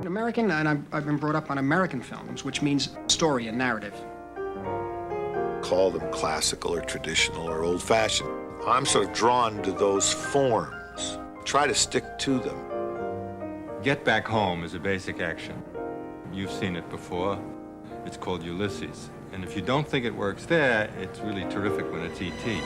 American, and I've been brought up on American films, which means story and narrative. Call them classical or traditional or old-fashioned. I'm sort of drawn to those forms. Try to stick to them. Get Back Home is a basic action. You've seen it before. It's called Ulysses. And if you don't think it works there, it's really terrific when it's E.T.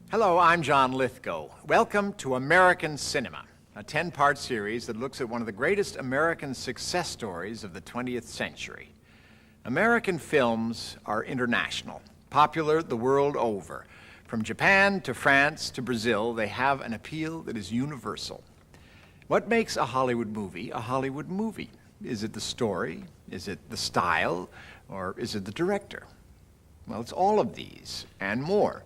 Hello, I'm John Lithgow. Welcome to American Cinema, a 10-part series that looks at one of the greatest American success stories of the 20th century. American films are international, popular the world over. From Japan to France to Brazil, they have an appeal that is universal. What makes a Hollywood movie a Hollywood movie? Is it the story? Is it the style? Or is it the director? Well, it's all of these and more.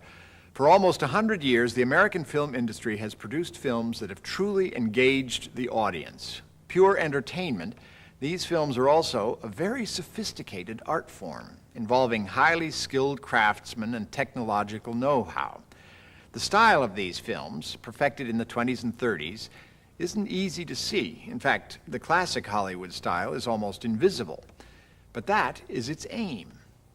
For almost 100 years, the American film industry has produced films that have truly engaged the audience. Pure entertainment, these films are also a very sophisticated art form, involving highly skilled craftsmen and technological know-how. The style of these films, perfected in the 20s and 30s, isn't easy to see. In fact, the classic Hollywood style is almost invisible. But that is its aim.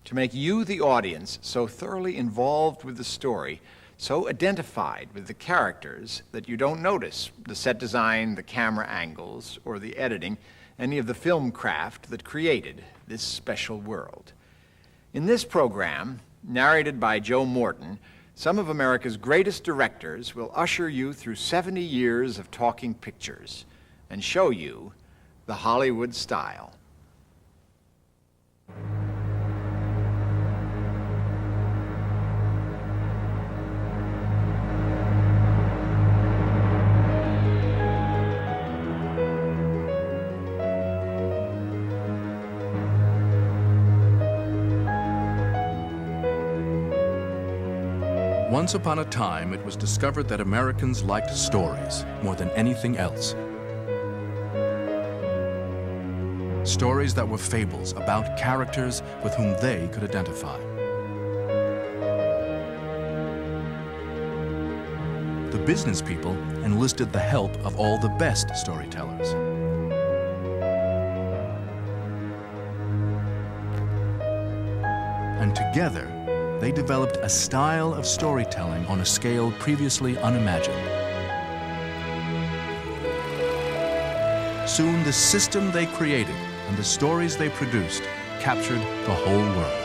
To make you, the audience, so thoroughly involved with the story, so identified with the characters that you don't notice the set design, the camera angles, or the editing, any of the film craft that created this special world. In this program, narrated by Joe Morton, some of America's greatest directors will usher you through 70 years of talking pictures and show you the Hollywood style. Once upon a time, it was discovered that Americans liked stories more than anything else. Stories that were fables about characters with whom they could identify. The business people enlisted the help of all the best storytellers. And together, they developed a style of storytelling on a scale previously unimagined. Soon, the system they created and the stories they produced captured the whole world.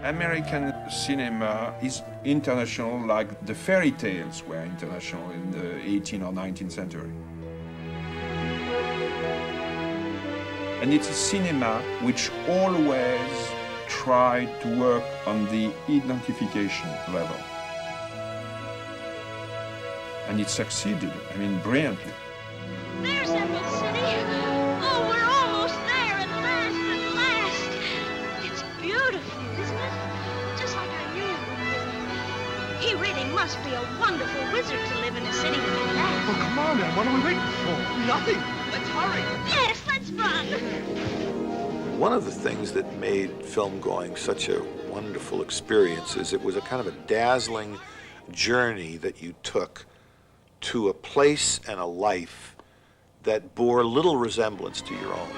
American cinema is international like the fairy tales were international in the 18th or 19th century. And it's a cinema which always tried to work on the identification level. And it succeeded, I mean, brilliantly. There's Emerald City. Oh, we're almost there at last. It's beautiful, isn't it? Just like I knew it would be. He really must be a wonderful wizard to live in a city like that. Oh, come on, man. What are we waiting for? Nothing. Let's hurry. Yes, let's run. One of the things that made film going such a wonderful experience is it was a kind of a dazzling journey that you took to a place and a life that bore little resemblance to your own.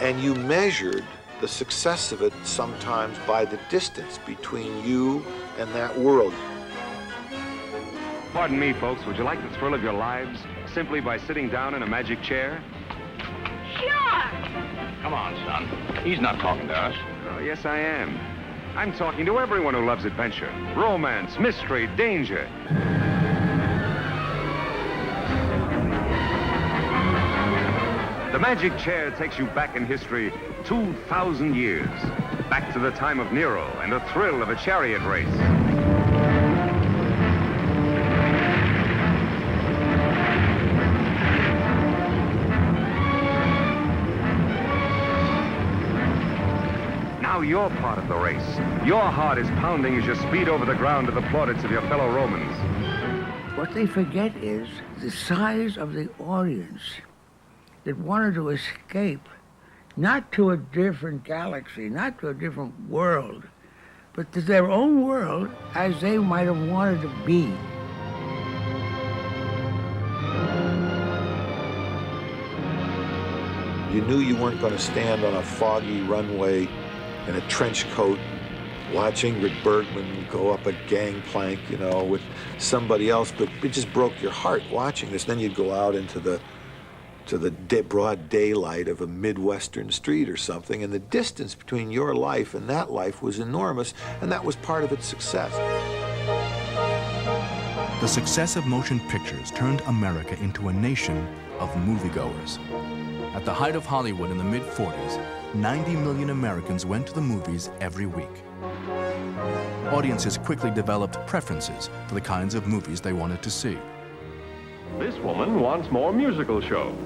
And you measured the success of it sometimes by the distance between you and that world. Pardon me, folks, would you like the thrill of your lives simply by sitting down in a magic chair? Sure. Come on, son. He's not talking to us. Oh, yes, I am. I'm talking to everyone who loves adventure, romance, mystery, danger. The Magic Chair takes you back in history 2,000 years, back to the time of Nero and the thrill of a chariot race. Now you're part of the race. Your heart is pounding as you speed over the ground to the plaudits of your fellow Romans. What they forget is the size of the audience that wanted to escape, not to a different galaxy, not to a different world, but to their own world as they might have wanted to be. You knew you weren't going to stand on a foggy runway in a trench coat watching Ingrid Bergman go up a gangplank, you know, with somebody else, but it just broke your heart watching this. Then you'd go out into the broad daylight of a Midwestern street or something, and the distance between your life and that life was enormous, and that was part of its success. The success of motion pictures turned America into a nation of moviegoers. At the height of Hollywood in the mid-40s, 90 million Americans went to the movies every week. Audiences quickly developed preferences for the kinds of movies they wanted to see. This woman wants more musical shows.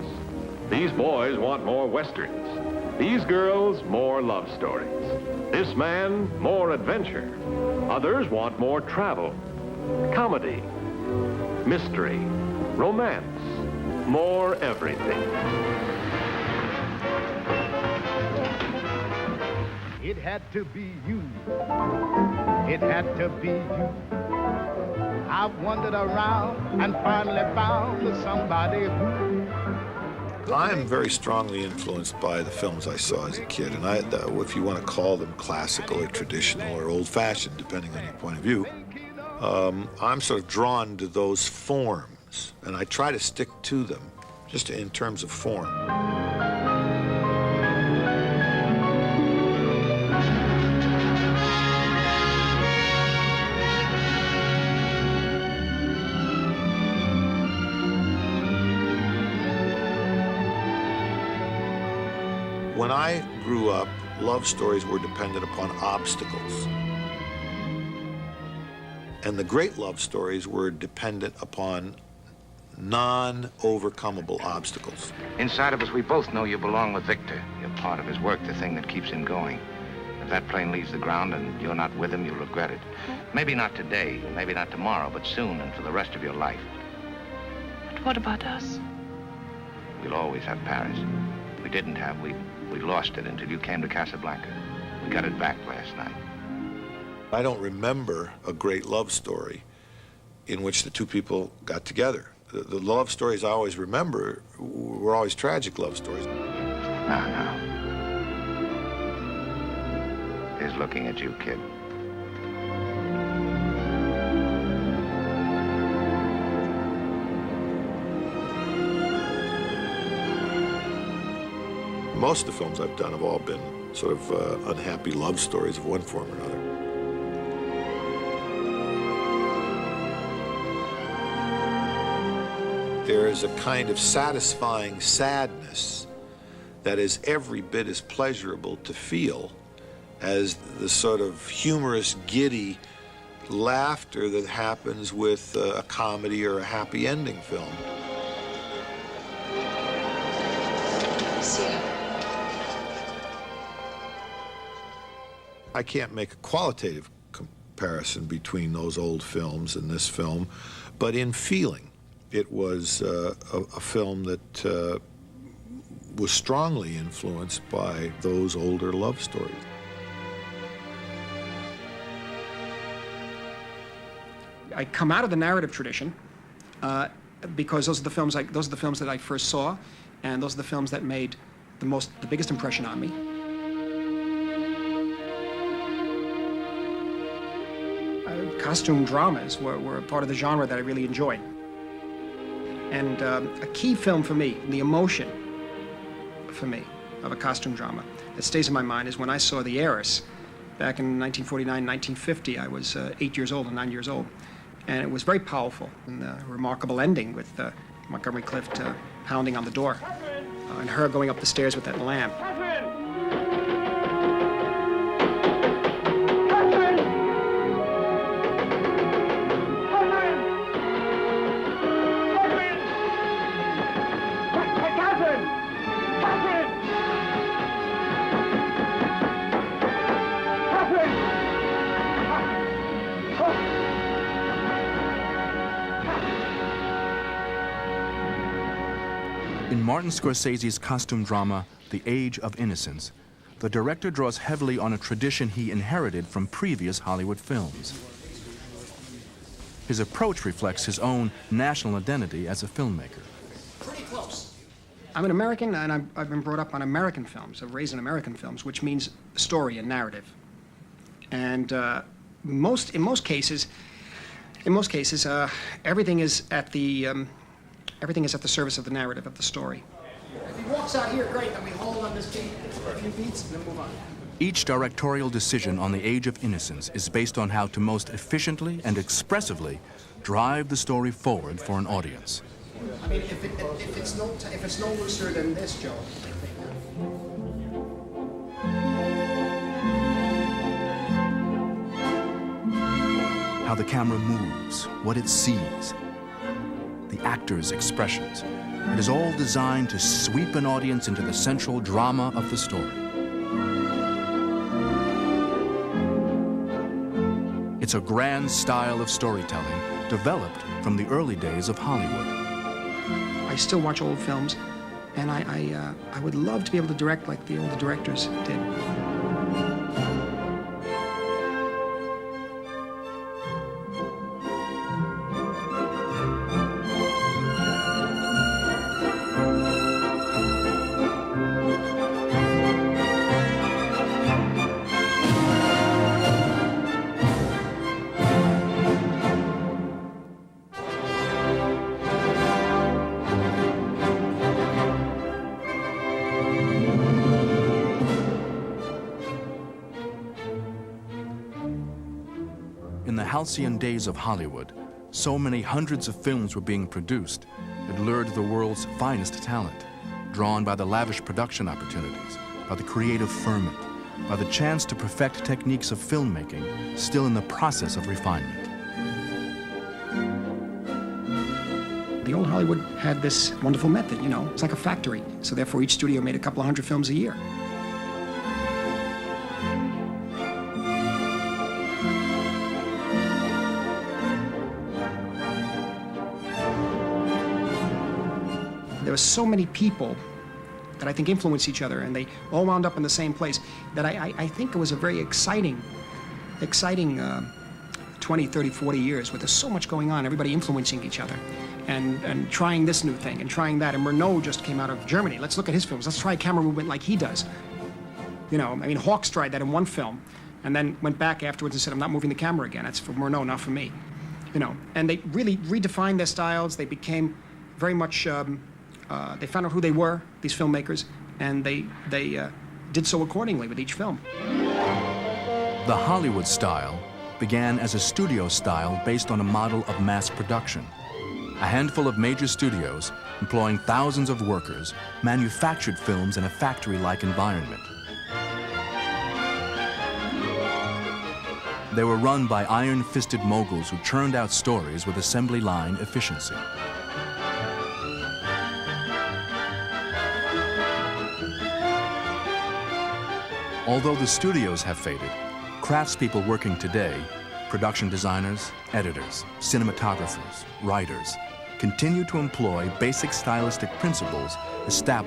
These boys want more westerns. These girls, more love stories. This man, more adventure. Others want more travel, comedy, mystery, romance, more everything. It had to be you. It had to be you. I've wandered around and finally found somebody who... I'm very strongly influenced by the films I saw as a kid, and if you want to call them classical or traditional or old-fashioned, depending on your point of view, I'm sort of drawn to those forms, and I try to stick to them, just in terms of form. When I grew up, love stories were dependent upon obstacles. And the great love stories were dependent upon non-overcomable obstacles. Inside of us, we both know you belong with Victor. You're part of his work, the thing that keeps him going. If that plane leaves the ground and you're not with him, you'll regret it. Maybe not today, maybe not tomorrow, but soon and for the rest of your life. But what about us? We'll always have Paris. We didn't have, we lost it until you came to Casablanca. We got it back last night. I don't remember a great love story in which the two people got together. The love stories I always remember were always tragic love stories. Now. He's looking at you, kid. Most of the films I've done have all been sort of unhappy love stories of one form or another. There is a kind of satisfying sadness that is every bit as pleasurable to feel as the sort of humorous, giddy laughter that happens with a comedy or a happy ending film. I can't make a qualitative comparison between those old films and this film, but in feeling, it was a film that was strongly influenced by those older love stories. I come out of the narrative tradition because those are the films that I first saw, and those are the films that made the biggest impression on me. Costume dramas were a part of the genre that I really enjoyed. And a key film for me, the emotion for me of a costume drama that stays in my mind is when I saw The Heiress back in 1949, 1950. I was 8 years old and 9 years old. And it was very powerful, and a remarkable ending with Montgomery Clift pounding on the door and her going up the stairs with that lamp. In Martin Scorsese's costume drama, The Age of Innocence, the director draws heavily on a tradition he inherited from previous Hollywood films. His approach reflects his own national identity as a filmmaker. Pretty close. I'm an American, and I've been brought up on American films. I've raised in American films, which means story and narrative. And in most cases, everything is at the service of the narrative, of the story. If he walks out here, great, then we hold on this beat. A few beats, and then move on. Each directorial decision on The Age of Innocence is based on how to most efficiently and expressively drive the story forward for an audience. I mean, if it's no looser than this, Joe. How the camera moves, what it sees, the actors' expressions. It is all designed to sweep an audience into the central drama of the story. It's a grand style of storytelling developed from the early days of Hollywood. I still watch old films, and I would love to be able to direct like the older directors did. In the halcyon days of Hollywood, so many hundreds of films were being produced, it lured the world's finest talent, drawn by the lavish production opportunities, by the creative ferment, by the chance to perfect techniques of filmmaking still in the process of refinement. The old Hollywood had this wonderful method, you know, it's like a factory. So therefore each studio made a couple of hundred films a year. There were so many people that I think influenced each other, and they all wound up in the same place, that I think it was a very exciting 20, 30, 40 years where there's so much going on, everybody influencing each other and trying this new thing and trying that. And Renault just came out of Germany. Let's look at his films. Let's try camera movement like he does. You know, I mean, Hawks tried that in one film and then went back afterwards and said, I'm not moving the camera again. That's for Renault, not for me. You know, and they really redefined their styles. They became very much, they found out who they were, these filmmakers, and they did so accordingly with each film. The Hollywood style began as a studio style based on a model of mass production. A handful of major studios, employing thousands of workers, manufactured films in a factory-like environment. They were run by iron-fisted moguls who churned out stories with assembly line efficiency. Although the studios have faded, craftspeople working today, production designers, editors, cinematographers, writers, continue to employ basic stylistic principles established